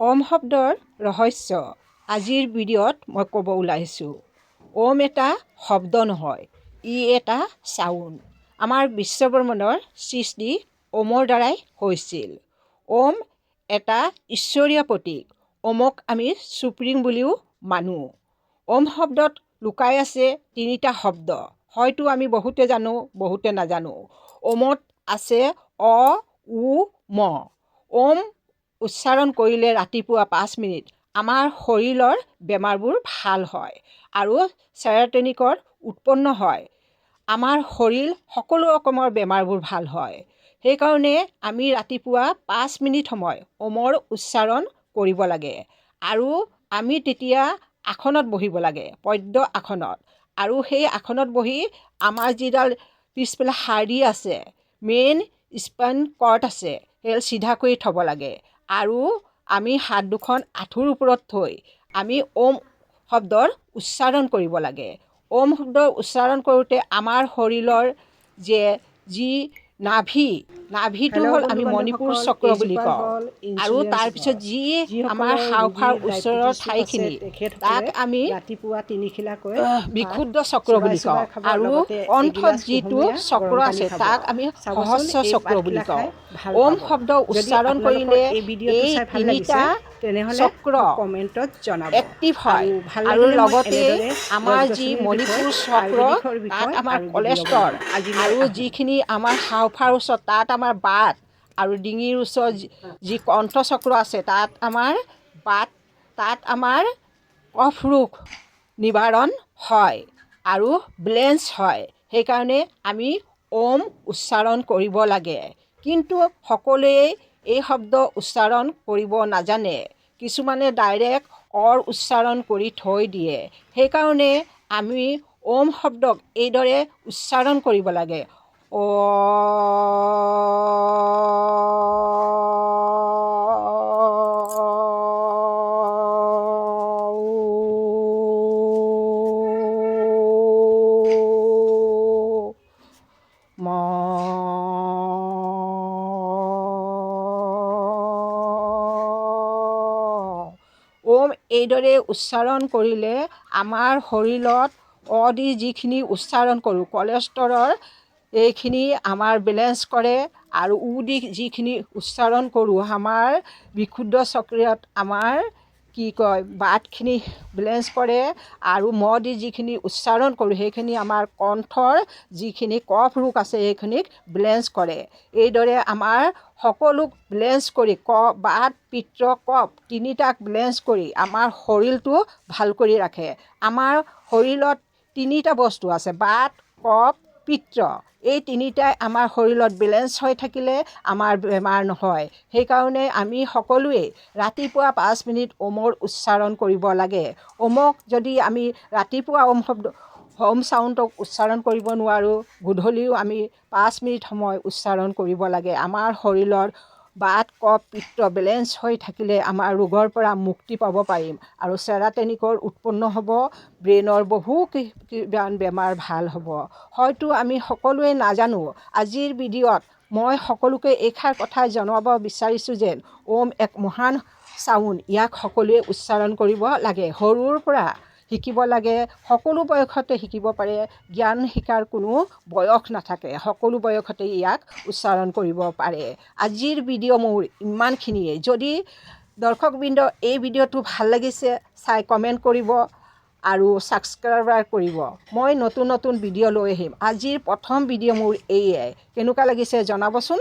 ওম শব্দৰ ৰহস্য আজিৰ ভিডিঅ'ত মই ক'ব ওলাইছোঁ। ওম এটা শব্দ নহয়, ই এটা চাউণ্ড। আমাৰ বিশ্বব্ৰহ্মাণ্ডৰ সৃষ্টি ওমৰ দ্বাৰাই হৈছিল। ওম এটা ঈশ্বৰীয় প্ৰতীক। ওমক আমি সুপ্ৰিম বুলিও মানো। ওম শব্দত লুকাই আছে তিনিটা শব্দ। হয়তো আমি বহুতে জানো, বহুতে নাজানো। ওমত আছে অ, উ, ম। ওম উচ্চাৰণ কৰিলে ৰাতিপুৱা 5 মিনিট আমাৰ শৰীৰৰ বেমাৰবোৰ ভাল হয় আৰু চেৰাটনিকৰ উৎপন্ন হয়। আমাৰ শৰীৰ সকলো ৰকমৰ বেমাৰবোৰ ভাল হয়। সেইকাৰণে আমি ৰাতিপুৱা 5 মিনিট সময় ওমৰ উচ্চাৰণ কৰিব লাগে আৰু আমি তেতিয়া আসনত বহিব লাগে, পদ্য আসনত। আৰু সেই আসনত বহি আমাৰ যিডাল পিছফালে হাৰ্ডি আছে, মেইন স্পাইন কৰ্ড আছে, সেই চিধা কৰি থ'ব লাগে আৰু আমি হাত দুখন আঁঠুৰ ওপৰত থৈ আমি ওম শব্দৰ উচ্চাৰণ কৰিব লাগে। ওম শব্দৰ উচ্চাৰণ কৰোঁতে আমাৰ শৰীৰৰ যি নাভিটো হ'ল আমি মণিপুৰ চক্ৰ বুলি কওঁ। আৰু তাৰপিছত যি আমাৰ হাওঁফাওঁৰ ওচৰৰ ঠাইখিনি তাক আমি ৰাতিপুৱা তিনিখিলাকৈ বিশুদ্ধ চক্ৰ বুলি কওঁ। আৰু কণ্ঠত যিটো চক্ৰ আছে তাক আমি সহস্ৰ চক্ৰ বুলি কওঁ। ওম শব্দ উচ্চাৰণ কৰিলে এই তিনিটা চক্ৰ কমেণ্টত জনাব। এক্টিভ হয় আৰু লগতে আমাৰ যি মণিপুৰ চক্ৰ তাত আমাৰ কলেষ্ট্ৰল আৰু যিখিনি আমাৰ হাওঁফাওঁৰ ওচৰত তাত আমাৰ বাত আৰু ডিঙিৰ ওচৰত যি কণ্ঠচক্ৰ আছে তাত আমাৰ বাত, তাত আমাৰ কফ ৰোগ নিবাৰণ হয় আৰু বেলেঞ্চ হয়। সেইকাৰণে আমি ওম উচ্চাৰণ কৰিব লাগে। কিন্তু সকলোৱে এই শব্দ উচ্চাৰণ কৰিব নাজানে। কিছুমানে ডাইৰেক্ট অৰ উচ্চাৰণ কৰি থৈ দিয়ে। সেইকাৰণে আমি ওম শব্দক এইদৰে উচ্চাৰণ কৰিব লাগে। অ ম ওম এইদৰে উচ্চাৰণ কৰিলে আমাৰ শৰীৰত অ দি যিখিনি উচ্চাৰণ কৰোঁ কলেষ্ট্ৰলৰ এইখিনি আমাৰ বেলেঞ্চ কৰে আৰু উ দি যিখিনি উচ্চাৰণ কৰোঁ আমাৰ বিশুদ্ধ চক্ৰত আমাৰ বাতখিনি বেলেঞ্চ কৰে আৰু ম দি যিখিনি উচ্চাৰণ কৰোঁ সেইখিনি আমাৰ কণ্ঠৰ যিখিনি কফ ৰোগ আছে সেইখিনিক বেলেঞ্চ কৰে। এইদৰে আমাৰ সকলো বেলেঞ্চ কৰি বাত, পিত্ত, কফ তিনিটাক বেলেঞ্চ কৰি আমাৰ শৰীৰটো ভাল কৰি ৰাখে। আমাৰ শৰীৰত তিনিটা বস্তু আছে, বাত, কফ, পিত্ত। এই তিনিটাই আমাৰ শৰীৰত বেলেঞ্চ হৈ থাকিলে আমাৰ বেমাৰ নহয়। সেইকাৰণে আমি সকলোৱে ৰাতিপুৱা 5 মিনিট ওমৰ উচ্চাৰণ কৰিব লাগে। ওমক যদি আমি ৰাতিপুৱা ওম চাউণ্ডক উচ্চাৰণ কৰিব নোৱাৰোঁ, গধূলিও আমি 5 মিনিট সময় উচ্চাৰণ কৰিব লাগে। আমাৰ শৰীৰৰ বাত, কফ, পিত্ত বেলেঞ্চ হৈ থাকিলে আমাৰ ৰোগৰ পৰা মুক্তি পাব পাৰিম আৰু চেৰাটনিকৰ উৎপন্ন হ'ব, ব্ৰেইনৰ বহু বেমাৰ ভাল হ'ব। হয়তো আমি সকলোৱে নাজানো। আজিৰ ভিডিঅ'ত মই সকলোকে এইষাৰ কথাই জনাব বিচাৰিছোঁ যে ওম এক মহান চাউণ্ড। ইয়াক সকলোৱে উচ্চাৰণ কৰিব লাগে। সৰুৰ পৰা শিকিব লাগে। সকলো বয়সতে শিকিব পাৰে। জ্ঞান শিকাৰ কোনো বয়স নাথাকে। সকলো বয়সতে ইয়াক উচ্চাৰণ কৰিব পাৰে। আজিৰ ভিডিঅ' মোৰ ইমানখিনিয়ে। যদি দৰ্শকবৃন্দ এই ভিডিঅ'টো ভাল লাগিছে চাই কমেণ্ট কৰিব আৰু ছাবস্ক্ৰাইব কৰিব। মই নতুন নতুন ভিডিঅ' লৈ আহিম। আজিৰ প্ৰথম ভিডিঅ' মোৰ এইয়াই। কেনেকুৱা লাগিছে জনাবচোন।